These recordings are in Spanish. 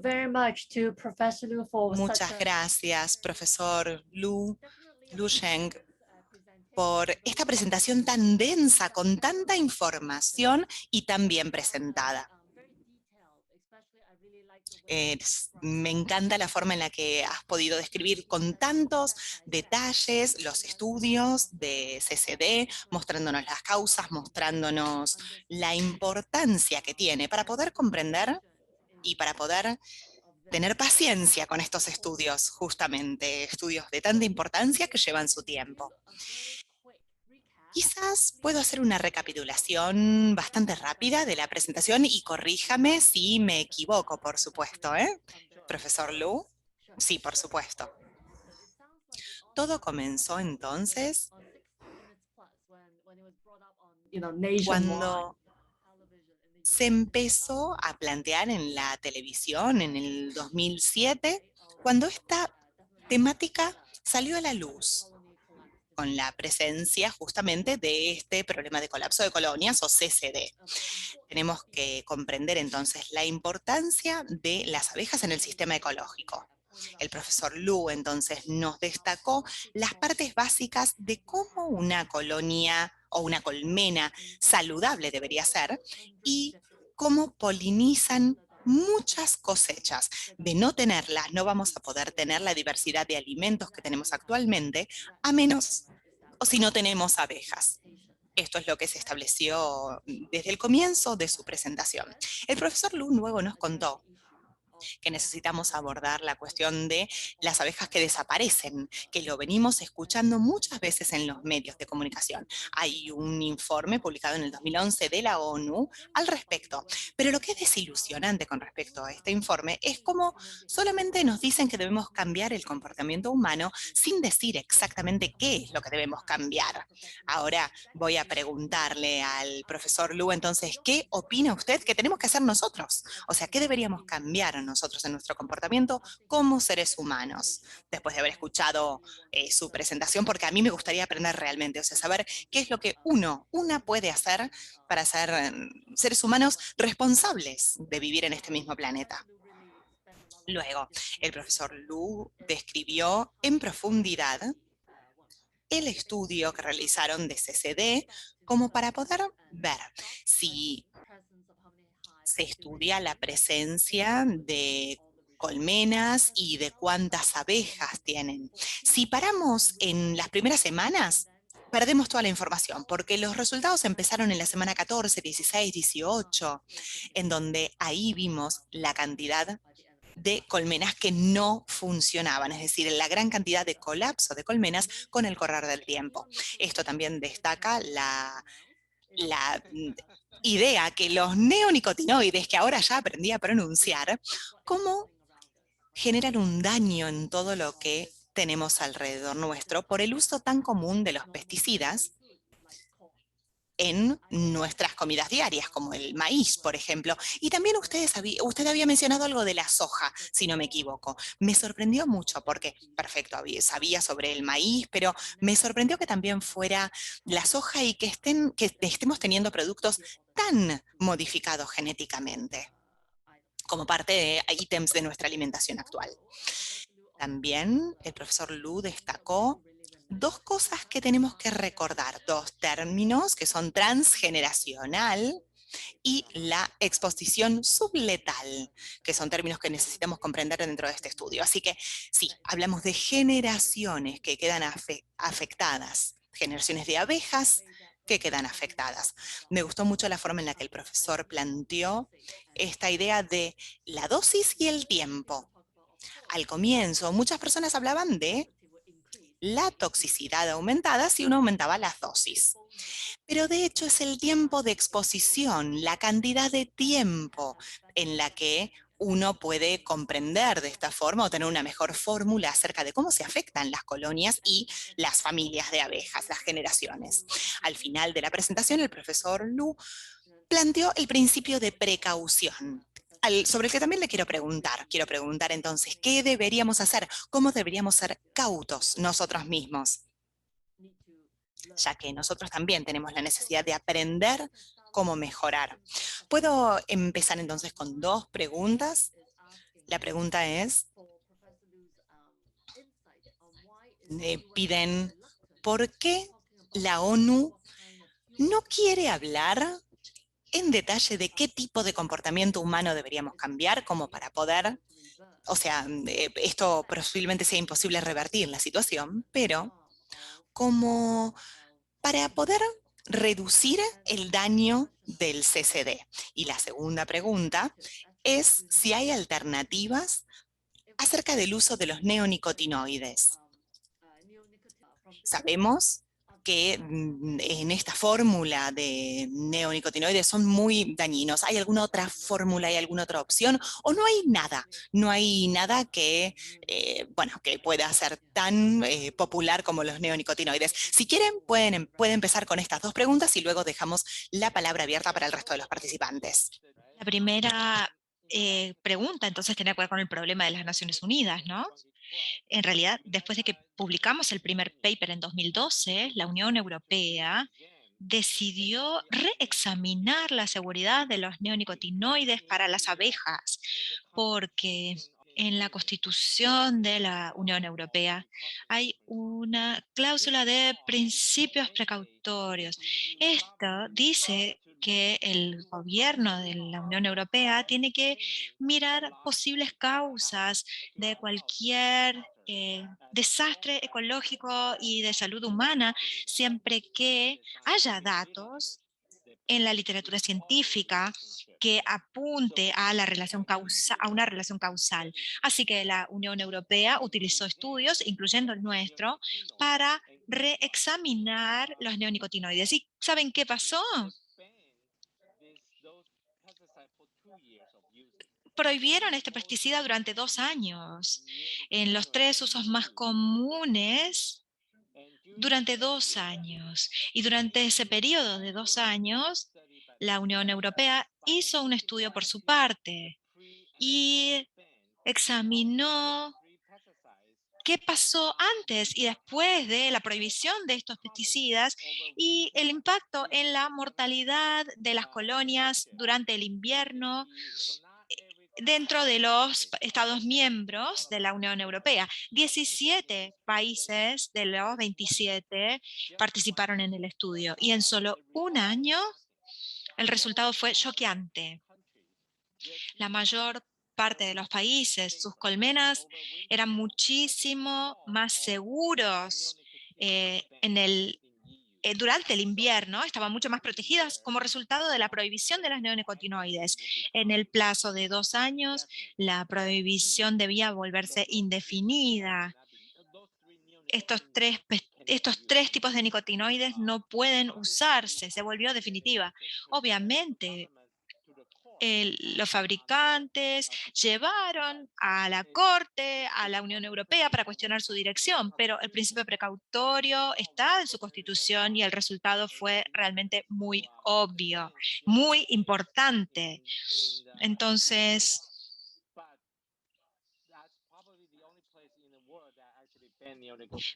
very much to Professor Liu for such Muchas gracias, profesor Lu Sheng, por esta presentación tan densa, con tanta información y tan bien presentada. Me encanta la forma en la que has podido describir con tantos detalles los estudios de CCD, mostrándonos las causas, mostrándonos la importancia que tiene para poder comprender y para poder tener paciencia con estos estudios, justamente, estudios de tanta importancia que llevan su tiempo. Quizás puedo hacer una recapitulación bastante rápida de la presentación y corríjame si me equivoco, por supuesto, ¿eh? Profesor Lu. Sí, por supuesto. Todo comenzó entonces cuando se empezó a plantear en la televisión en el 2007, cuando esta temática salió a la luz, con la presencia justamente de este problema de colapso de colonias o CCD. Tenemos que comprender entonces la importancia de las abejas en el sistema ecológico. El profesor Lu entonces nos destacó las partes básicas de cómo una colonia o una colmena saludable debería ser y cómo polinizan muchas cosechas. De no tenerlas, no vamos a poder tener la diversidad de alimentos que tenemos actualmente, a menos o si no tenemos abejas. Esto es lo que se estableció desde el comienzo de su presentación. El profesor Lu luego nos contó que necesitamos abordar la cuestión de las abejas que desaparecen, que lo venimos escuchando muchas veces en los medios de comunicación. Hay un informe publicado en el 2011 de la ONU al respecto, pero lo que es desilusionante con respecto a este informe es cómo solamente nos dicen que debemos cambiar el comportamiento humano sin decir exactamente qué es lo que debemos cambiar. Ahora voy a preguntarle al profesor Lu entonces, ¿qué opina usted que tenemos que hacer nosotros? O sea, ¿qué deberíamos cambiar nosotros en nuestro comportamiento como seres humanos? Después de haber escuchado su presentación, porque a mí me gustaría aprender realmente, o sea, saber qué es lo que una puede hacer para ser seres humanos responsables de vivir en este mismo planeta. Luego, el profesor Lu describió en profundidad el estudio que realizaron de CCD como para poder ver si se estudia la presencia de colmenas y de cuántas abejas tienen. Si paramos en las primeras semanas, perdemos toda la información, porque los resultados empezaron en la semana 14, 16, 18, en donde ahí vimos la cantidad de colmenas que no funcionaban, es decir, la gran cantidad de colapso de colmenas con el correr del tiempo. Esto también destaca la idea que los neonicotinoides, que ahora ya aprendí a pronunciar, cómo generan un daño en todo lo que tenemos alrededor nuestro por el uso tan común de los pesticidas en nuestras comidas diarias, como el maíz, por ejemplo. Y también usted había mencionado algo de la soja, si no me equivoco. Me sorprendió mucho porque, perfecto, sabía sobre el maíz, pero me sorprendió que también fuera la soja y que estemos teniendo productos tan modificados genéticamente como parte de ítems de nuestra alimentación actual. También el profesor Lu destacó dos cosas que tenemos que recordar, dos términos que son transgeneracional y la exposición subletal, que son términos que necesitamos comprender dentro de este estudio. Así que sí, hablamos de generaciones que quedan afectadas, generaciones de abejas que quedan afectadas. Me gustó mucho la forma en la que el profesor planteó esta idea de la dosis y el tiempo. Al comienzo, muchas personas hablaban de la toxicidad aumentada si uno aumentaba las dosis. Pero de hecho es el tiempo de exposición, la cantidad de tiempo en la que uno puede comprender de esta forma o tener una mejor fórmula acerca de cómo se afectan las colonias y las familias de abejas, las generaciones. Al final de la presentación, el profesor Lu planteó el principio de precaución, sobre el que también le quiero preguntar. Quiero preguntar entonces, ¿qué deberíamos hacer? ¿Cómo deberíamos ser cautos nosotros mismos? Ya que nosotros también tenemos la necesidad de aprender cómo mejorar. ¿Puedo empezar entonces con dos preguntas? La pregunta es, piden, ¿por qué la ONU no quiere hablar en detalle de qué tipo de comportamiento humano deberíamos cambiar como para poder, o sea, esto posiblemente sea imposible revertir la situación, pero como para poder reducir el daño del CCD? Y la segunda pregunta es si hay alternativas acerca del uso de los neonicotinoides. Sabemos que en esta fórmula de neonicotinoides son muy dañinos. ¿Hay alguna otra fórmula, hay alguna otra opción? ¿O no hay nada? No hay nada que, bueno, que pueda ser tan popular como los neonicotinoides. Si quieren, pueden empezar con estas dos preguntas y luego dejamos la palabra abierta para el resto de los participantes. La primera pregunta entonces tiene que ver con el problema de las Naciones Unidas, ¿no? En realidad, después de que publicamos el primer paper en 2012, la Unión Europea decidió reexaminar la seguridad de los neonicotinoides para las abejas, porque en la Constitución de la Unión Europea hay una cláusula de principios precautorios. Esto dice que el gobierno de la Unión Europea tiene que mirar posibles causas de cualquier desastre ecológico y de salud humana, siempre que haya datos en la literatura científica que apunte a la relación a una relación causal. Así que la Unión Europea utilizó estudios, incluyendo el nuestro, para reexaminar los neonicotinoides. ¿Y saben qué pasó? Prohibieron este pesticida durante 2 años. En los 3 usos más comunes, durante 2 años. Y durante ese periodo de 2 años, la Unión Europea hizo un estudio por su parte y examinó qué pasó antes y después de la prohibición de estos pesticidas y el impacto en la mortalidad de las colonias durante el invierno dentro de los Estados miembros de la Unión Europea. 17 países de los 27 participaron en el estudio y en solo un año el resultado fue choqueante. La mayor parte de los países, sus colmenas eran muchísimo más seguros durante el invierno, estaban mucho más protegidas como resultado de la prohibición de los neonicotinoides. En el plazo de 2 años, la prohibición debía volverse indefinida. Estos tres tipos de nicotinoides no pueden usarse, se volvió definitiva. Obviamente, los fabricantes llevaron a la Corte, a la Unión Europea para cuestionar su dirección, pero el principio precautorio está en su constitución y el resultado fue realmente muy obvio, muy importante. Entonces,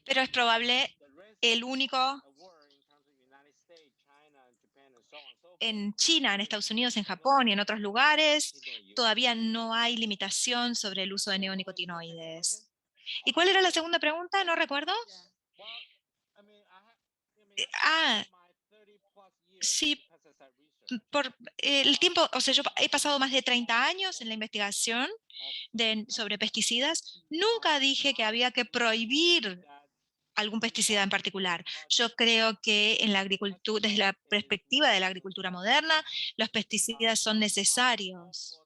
pero es probable el único en China, en Estados Unidos, en Japón y en otros lugares, todavía no hay limitación sobre el uso de neonicotinoides. ¿Y cuál era la segunda pregunta? No recuerdo. Ah, sí, por el tiempo, o sea, yo he pasado más de 30 años en la investigación sobre pesticidas. Nunca dije que había que prohibir algún pesticida en particular. Yo creo que en la agricultura, desde la perspectiva de la agricultura moderna, los pesticidas son necesarios.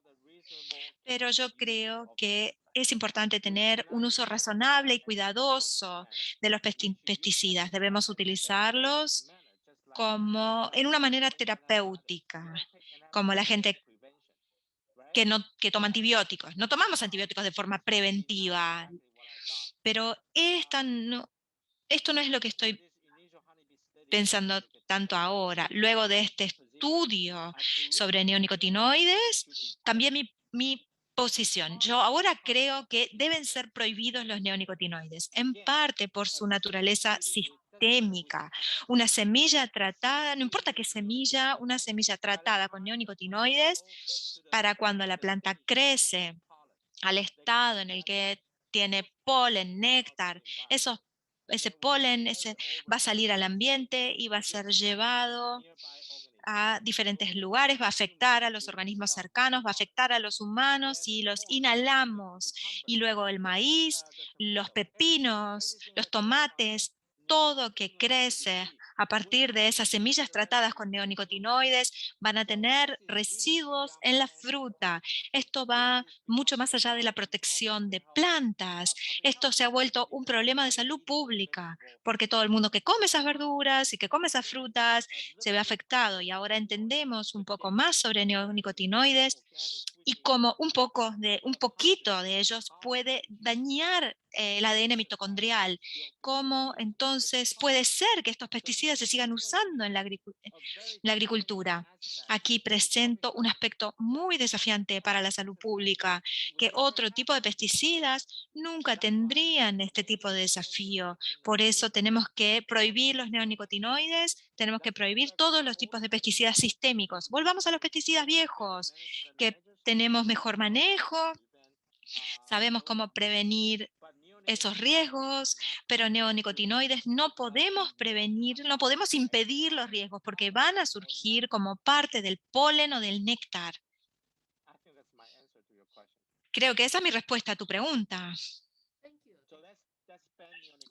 Pero yo creo que es importante tener un uso razonable y cuidadoso de los pesticidas. Debemos utilizarlos como en una manera terapéutica, como la gente que toma antibióticos. No tomamos antibióticos de forma preventiva, pero esto no es lo que estoy pensando tanto ahora. Luego de este estudio sobre neonicotinoides, cambié mi posición. Yo ahora creo que deben ser prohibidos los neonicotinoides, en parte por su naturaleza sistémica. Una semilla tratada, no importa qué semilla, una semilla tratada con neonicotinoides para cuando la planta crece al estado en el que tiene polen, néctar, ese polen va a salir al ambiente y va a ser llevado a diferentes lugares, va a afectar a los organismos cercanos, va a afectar a los humanos si los inhalamos. Y luego el maíz, los pepinos, los tomates, todo que crece a partir de esas semillas tratadas con neonicotinoides van a tener residuos en la fruta. Esto va mucho más allá de la protección de plantas. Esto se ha vuelto un problema de salud pública, porque todo el mundo que come esas verduras y que come esas frutas se ve afectado, y ahora entendemos un poco más sobre neonicotinoides y cómo un poquito de ellos puede dañar el ADN mitocondrial, cómo entonces puede ser que estos pesticidas se sigan usando en la agricultura. Aquí presento un aspecto muy desafiante para la salud pública, que otro tipo de pesticidas nunca tendrían este tipo de desafío. Por eso tenemos que prohibir los neonicotinoides, tenemos que prohibir todos los tipos de pesticidas sistémicos. Volvamos a los pesticidas viejos, que tenemos mejor manejo, sabemos cómo prevenir esos riesgos, pero neonicotinoides no podemos prevenir, no podemos impedir los riesgos porque van a surgir como parte del polen o del néctar. Creo que esa es mi respuesta a tu pregunta.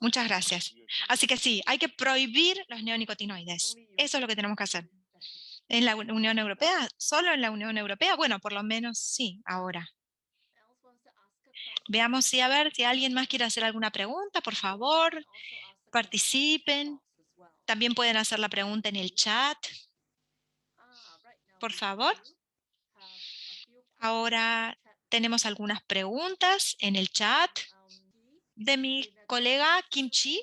Muchas gracias. Así que sí, hay que prohibir los neonicotinoides. Eso es lo que tenemos que hacer. ¿En la Unión Europea? ¿Solo en la Unión Europea? Bueno, por lo menos sí, ahora. Veamos si, a ver, si alguien más quiere hacer alguna pregunta, por favor, participen. También pueden hacer la pregunta en el chat, por favor. Ahora tenemos algunas preguntas en el chat de mi colega Kim Chi.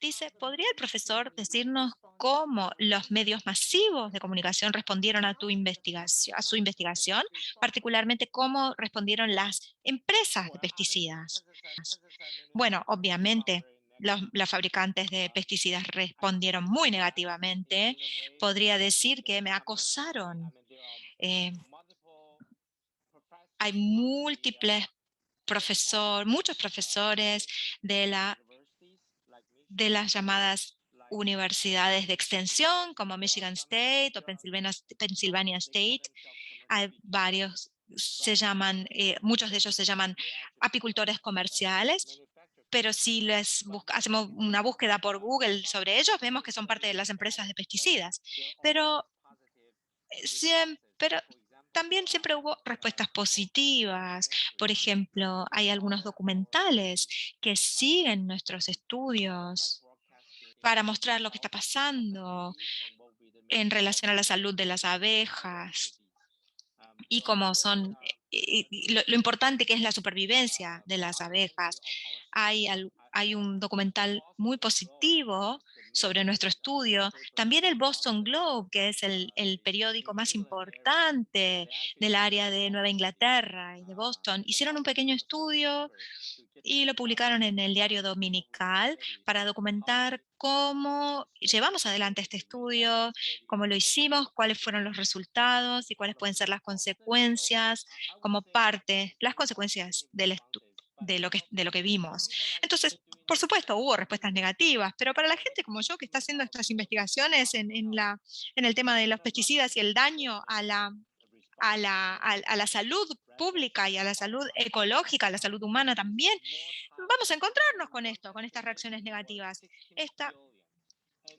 Dice, ¿podría el profesor decirnos cómo los medios masivos de comunicación respondieron a a su investigación, particularmente cómo respondieron las empresas de pesticidas? Bueno, obviamente, los fabricantes de pesticidas respondieron muy negativamente. Podría decir que me acosaron. Eh, Hay muchos profesores de las llamadas universidades de extensión, como Michigan State o Pennsylvania State. Hay varios, muchos de ellos se llaman apicultores comerciales, pero si hacemos una búsqueda por Google sobre ellos, vemos que son parte de las empresas de pesticidas. Pero pero también siempre hubo respuestas positivas. Por ejemplo, hay algunos documentales que siguen nuestros estudios para mostrar lo que está pasando en relación a la salud de las abejas y cómo son, y lo importante que es la supervivencia de las abejas. Hay un documental muy positivo sobre nuestro estudio. También el Boston Globe, que es el periódico más importante del área de Nueva Inglaterra y de Boston, hicieron un pequeño estudio y lo publicaron en el diario dominical para documentar cómo llevamos adelante este estudio, cómo lo hicimos, cuáles fueron los resultados y cuáles pueden ser las consecuencias como parte, las consecuencias de lo que vimos. Entonces, por supuesto, hubo respuestas negativas, pero para la gente como yo que está haciendo estas investigaciones en el tema de los pesticidas y el daño a la salud pública y a la salud ecológica, a la salud humana también, vamos a encontrarnos con esto, con estas reacciones negativas.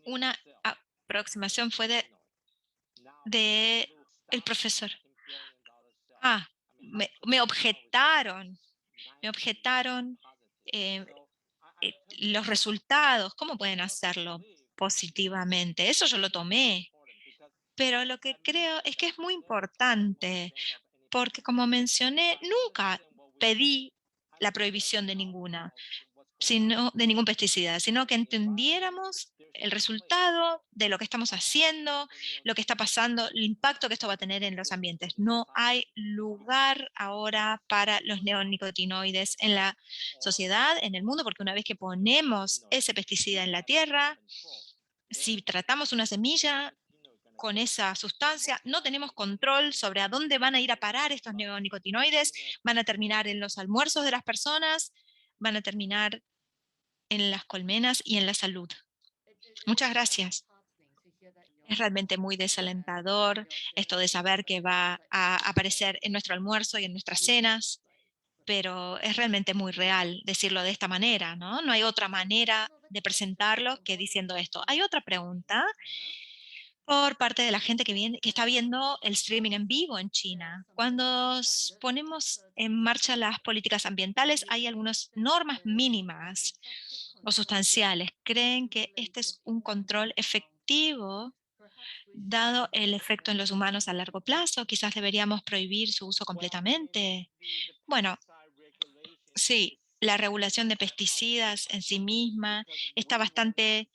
Una aproximación fue de el profesor. Me objetaron eh, los resultados. ¿Cómo pueden hacerlo positivamente? Eso yo lo tomé. Pero lo que creo es que es muy importante, porque como mencioné, nunca pedí la prohibición de de ningún pesticida, sino que entendiéramos el resultado de lo que estamos haciendo, lo que está pasando, el impacto que esto va a tener en los ambientes. No hay lugar ahora para los neonicotinoides en la sociedad, en el mundo, porque una vez que ponemos ese pesticida en la tierra, si tratamos una semilla con esa sustancia, no tenemos control sobre a dónde van a ir a parar estos neonicotinoides, van a terminar en los almuerzos de las personas, van a terminar en las colmenas y en la salud. Muchas gracias. Es realmente muy desalentador esto de saber que va a aparecer en nuestro almuerzo y en nuestras cenas, pero es realmente muy real decirlo de esta manera, ¿no? No hay otra manera de presentarlo que diciendo esto. Hay otra pregunta por parte de la gente que está viendo el streaming en vivo en China. Cuando ponemos en marcha las políticas ambientales, hay algunas normas mínimas o sustanciales. ¿Creen que este es un control efectivo dado el efecto en los humanos a largo plazo? Quizás deberíamos prohibir su uso completamente. Bueno, sí, la regulación de pesticidas en sí misma está bastante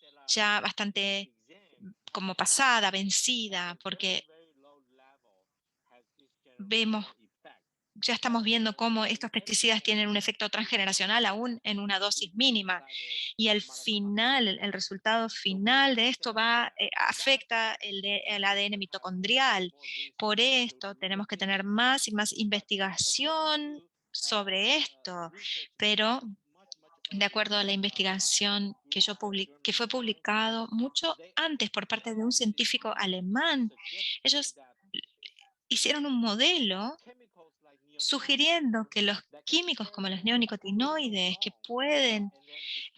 como pasada, vencida, porque vemos, ya estamos viendo cómo estos pesticidas tienen un efecto transgeneracional aún en una dosis mínima. Y al final, el resultado final de esto afecta el ADN mitocondrial. Por esto tenemos que tener más y más investigación sobre esto. Pero de acuerdo a la investigación que fue publicado mucho antes por parte de un científico alemán, ellos hicieron un modelo sugiriendo que los químicos como los neonicotinoides, que pueden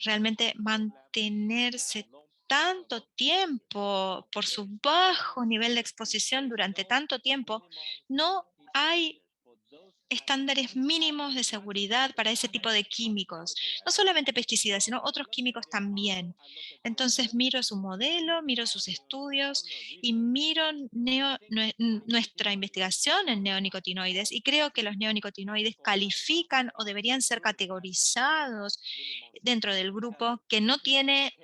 realmente mantenerse tanto tiempo por su bajo nivel de exposición durante tanto tiempo, no hay estándares mínimos de seguridad para ese tipo de químicos. No solamente pesticidas, sino otros químicos también. Entonces miro su modelo, miro sus estudios y miro nuestra investigación en neonicotinoides y creo que los neonicotinoides califican o deberían ser categorizados dentro del grupo que no tiene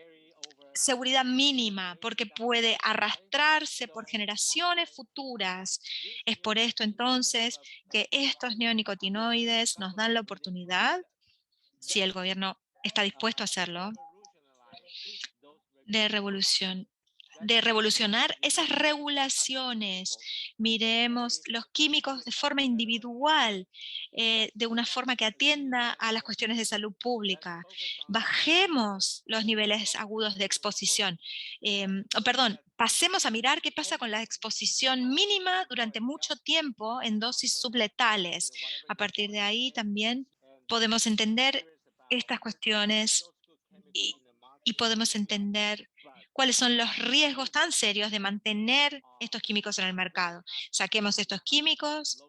seguridad mínima, porque puede arrastrarse por generaciones futuras. Es por esto entonces que estos neonicotinoides nos dan la oportunidad, si el gobierno está dispuesto a hacerlo, de revolucionar esas regulaciones. Miremos los químicos de forma individual, de una forma que atienda a las cuestiones de salud pública. Bajemos los niveles agudos de exposición. Pasemos a mirar qué pasa con la exposición mínima durante mucho tiempo en dosis subletales. A partir de ahí también podemos entender estas cuestiones y podemos entender cuáles son los riesgos tan serios de mantener estos químicos en el mercado. Saquemos estos químicos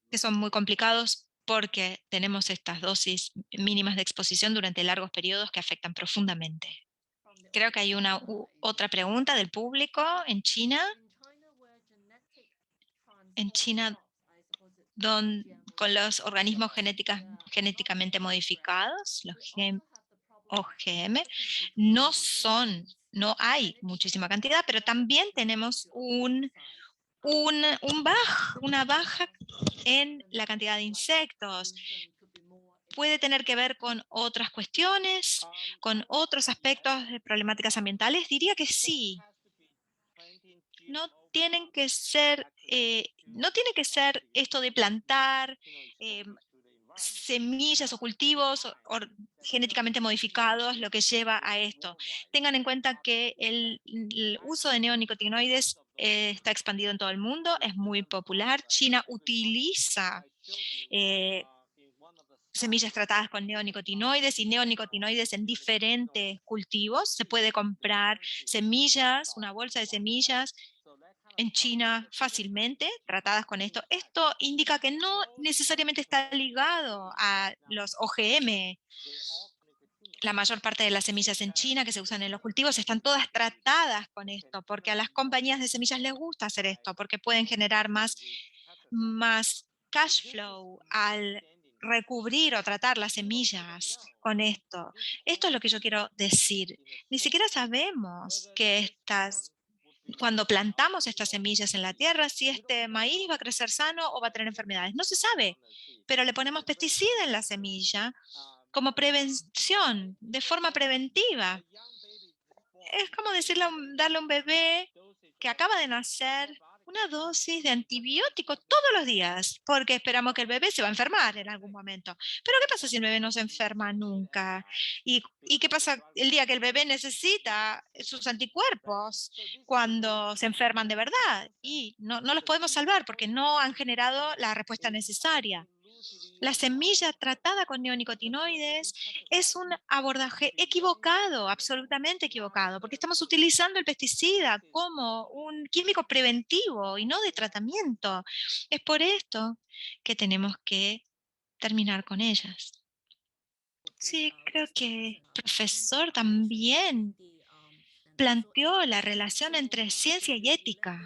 que son muy complicados porque tenemos estas dosis mínimas de exposición durante largos periodos que afectan profundamente. Creo que hay otra pregunta del público en China. En China, con los organismos genéticamente modificados, los OGM, no hay muchísima cantidad, pero también tenemos una baja en la cantidad de insectos. ¿Puede tener que ver con otras cuestiones, con otros aspectos de problemáticas ambientales? Diría que sí. No tienen que ser, no tiene que ser esto de plantar semillas o cultivos genéticamente modificados lo que lleva a esto. Tengan en cuenta que el uso de neonicotinoides está expandido en todo el mundo, es muy popular. China utiliza semillas tratadas con neonicotinoides y neonicotinoides en diferentes cultivos. Se puede comprar semillas, una bolsa de semillas en China fácilmente, tratadas con esto. Esto indica que no necesariamente está ligado a los OGM. La mayor parte de las semillas en China que se usan en los cultivos están todas tratadas con esto, porque a las compañías de semillas les gusta hacer esto, porque pueden generar más cash flow al recubrir o tratar las semillas con esto. Esto es lo que yo quiero decir. Ni siquiera sabemos que cuando plantamos estas semillas en la tierra, si este maíz va a crecer sano o va a tener enfermedades. No se sabe, pero le ponemos pesticida en la semilla como prevención, de forma preventiva. Es como darle a un bebé que acaba de nacer una dosis de antibiótico todos los días, porque esperamos que el bebé se va a enfermar en algún momento. Pero ¿qué pasa si el bebé no se enferma nunca? ¿Y qué pasa el día que el bebé necesita sus anticuerpos cuando se enferman de verdad? Y no los podemos salvar porque no han generado la respuesta necesaria. La semilla tratada con neonicotinoides es un abordaje equivocado, absolutamente equivocado, porque estamos utilizando el pesticida como un químico preventivo y no de tratamiento. Es por esto que tenemos que terminar con ellas. Sí, creo que el profesor también planteó la relación entre ciencia y ética.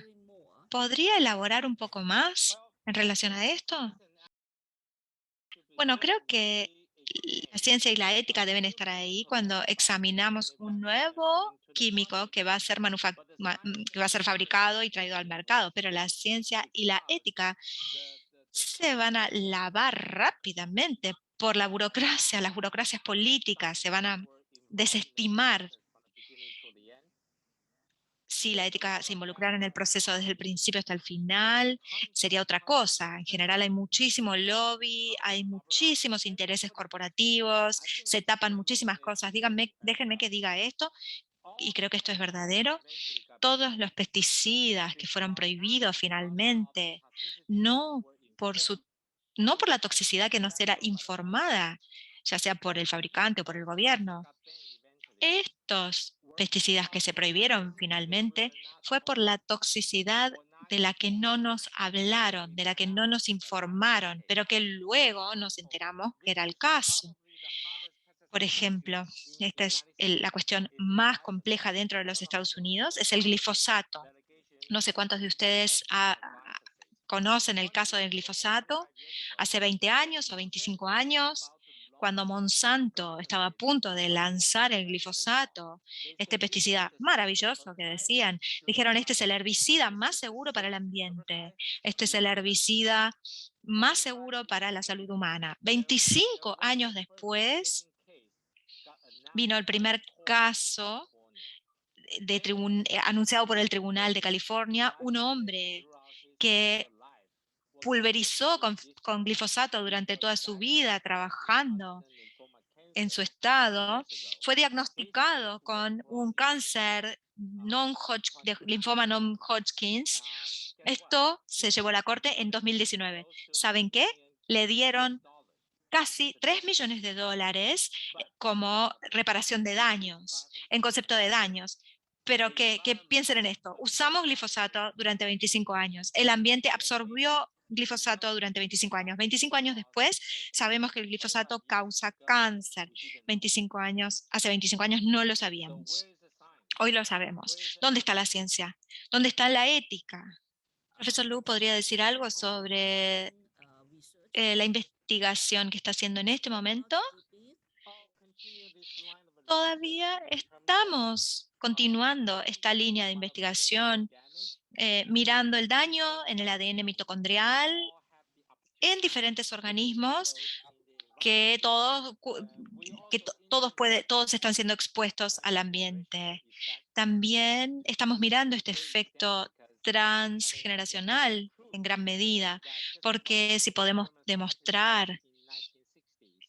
¿Podría elaborar un poco más en relación a esto? Bueno, creo que la ciencia y la ética deben estar ahí cuando examinamos un nuevo químico que va a ser que va a ser fabricado y traído al mercado, pero la ciencia y la ética se van a lavar rápidamente por la burocracia, las burocracias políticas se van a desestimar si la ética se involucrara en el proceso desde el principio hasta el final, sería otra cosa. En general hay muchísimo lobby, hay muchísimos intereses corporativos, se tapan muchísimas cosas. Déjenme que diga esto, y creo que esto es verdadero. Todos los pesticidas que fueron prohibidos finalmente, no por su, no por la toxicidad que no será informada, ya sea por el fabricante o por el gobierno. Estos pesticidas que se prohibieron finalmente fue por la toxicidad de la que no nos hablaron, de la que no nos informaron, pero que luego nos enteramos que era el caso. Por ejemplo, esta es la cuestión más compleja dentro de los Estados Unidos, es el glifosato. No sé cuántos de ustedes conocen el caso del glifosato. Hace 20 años o 25 años, cuando Monsanto estaba a punto de lanzar el glifosato, este pesticida maravilloso que decían, dijeron, este es el herbicida más seguro para el ambiente, este es el herbicida más seguro para la salud humana. 25 años después vino el primer caso anunciado por el Tribunal de California, un hombre que pulverizó con glifosato durante toda su vida trabajando en su estado, fue diagnosticado con un cáncer de linfoma non-Hodgkins. Esto se llevó a la corte en 2019. ¿Saben qué? Le dieron casi $3 millones como reparación de daños, en concepto de daños. Pero que piensen en esto, usamos glifosato durante 25 años, el ambiente absorbió glifosato durante 25 años. 25 años después sabemos que el glifosato causa cáncer. Hace 25 años no lo sabíamos. Hoy lo sabemos. ¿Dónde está la ciencia? ¿Dónde está la ética? Profesor Lu, ¿podría decir algo sobre la investigación que está haciendo en este momento? Todavía estamos continuando esta línea de investigación, mirando el daño en el ADN mitocondrial en diferentes organismos que todos están siendo expuestos al ambiente. También estamos mirando este efecto transgeneracional en gran medida, porque si podemos demostrar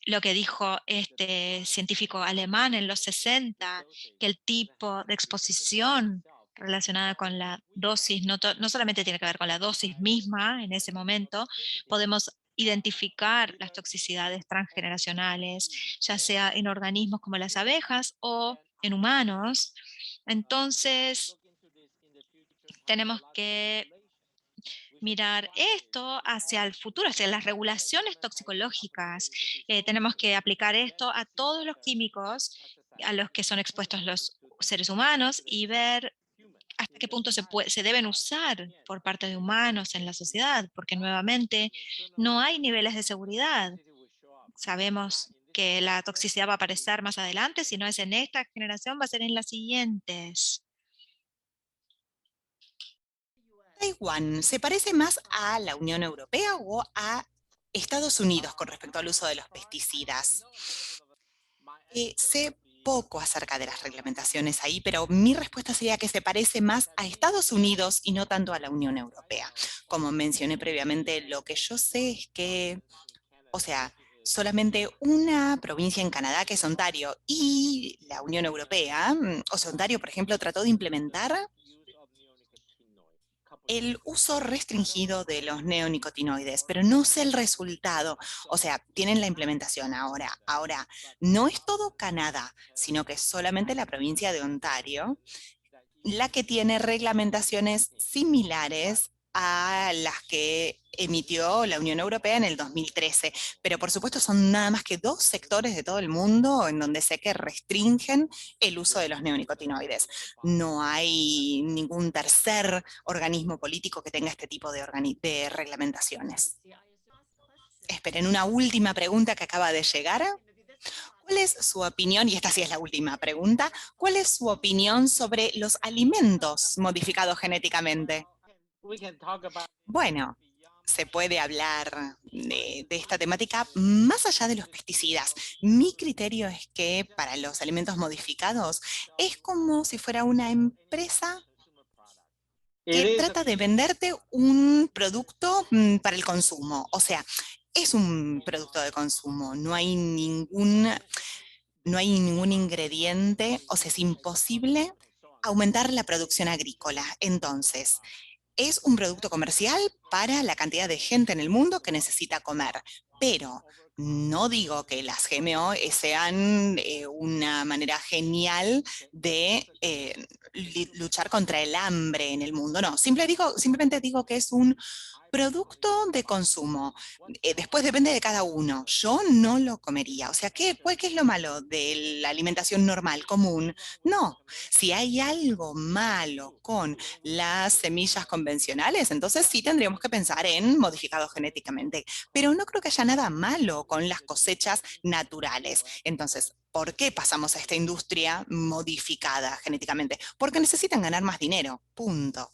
lo que dijo este científico alemán en los 60, que el tipo de exposición relacionada con la dosis no solamente tiene que ver con la dosis misma en ese momento, podemos identificar las toxicidades transgeneracionales, ya sea en organismos como las abejas o en humanos. Entonces, tenemos que mirar esto hacia el futuro, hacia las regulaciones toxicológicas. Tenemos que aplicar esto a todos los químicos a los que son expuestos los seres humanos y ver hasta qué punto se deben usar por parte de humanos en la sociedad, porque nuevamente no hay niveles de seguridad. Sabemos que la toxicidad va a aparecer más adelante, si no es en esta generación, va a ser en las siguientes. ¿Taiwán se parece más a la Unión Europea o a Estados Unidos con respecto al uso de los pesticidas? Se poco acerca de las reglamentaciones ahí, pero mi respuesta sería que se parece más a Estados Unidos y no tanto a la Unión Europea. Como mencioné previamente, lo que yo sé es que, o sea, solamente una provincia en Canadá, que es Ontario, y la Unión Europea, o sea, Ontario, por ejemplo, trató de implementar el uso restringido de los neonicotinoides, pero no sé el resultado. O sea, tienen la implementación ahora. Ahora, no es todo Canadá, sino que es solamente la provincia de Ontario la que tiene reglamentaciones similares a las que emitió la Unión Europea en el 2013. Pero por supuesto son nada más que 2 sectores de todo el mundo en donde sé que restringen el uso de los neonicotinoides. No hay ningún tercer organismo político que tenga este tipo de reglamentaciones. Esperen, una última pregunta que acaba de llegar. ¿Cuál es su opinión? Y esta sí es la última pregunta. ¿Cuál es su opinión sobre los alimentos modificados genéticamente? Bueno, se puede hablar de esta temática más allá de los pesticidas. Mi criterio es que para los alimentos modificados es como si fuera una empresa que trata de venderte un producto para el consumo. O sea, es un producto de consumo, no hay ningún ingrediente, o sea, es imposible aumentar la producción agrícola. Entonces, es un producto comercial para la cantidad de gente en el mundo que necesita comer, pero no digo que las GMO sean una manera genial de luchar contra el hambre en el mundo. No, simplemente digo que es un producto de consumo. Después depende de cada uno. Yo no lo comería. O sea, ¿qué es lo malo de la alimentación normal, común? No. Si hay algo malo con las semillas convencionales, entonces sí tendríamos que pensar en modificados genéticamente. Pero no creo que haya nada malo con las cosechas naturales. Entonces, ¿por qué pasamos a esta industria modificada genéticamente? Porque necesitan ganar más dinero. Punto.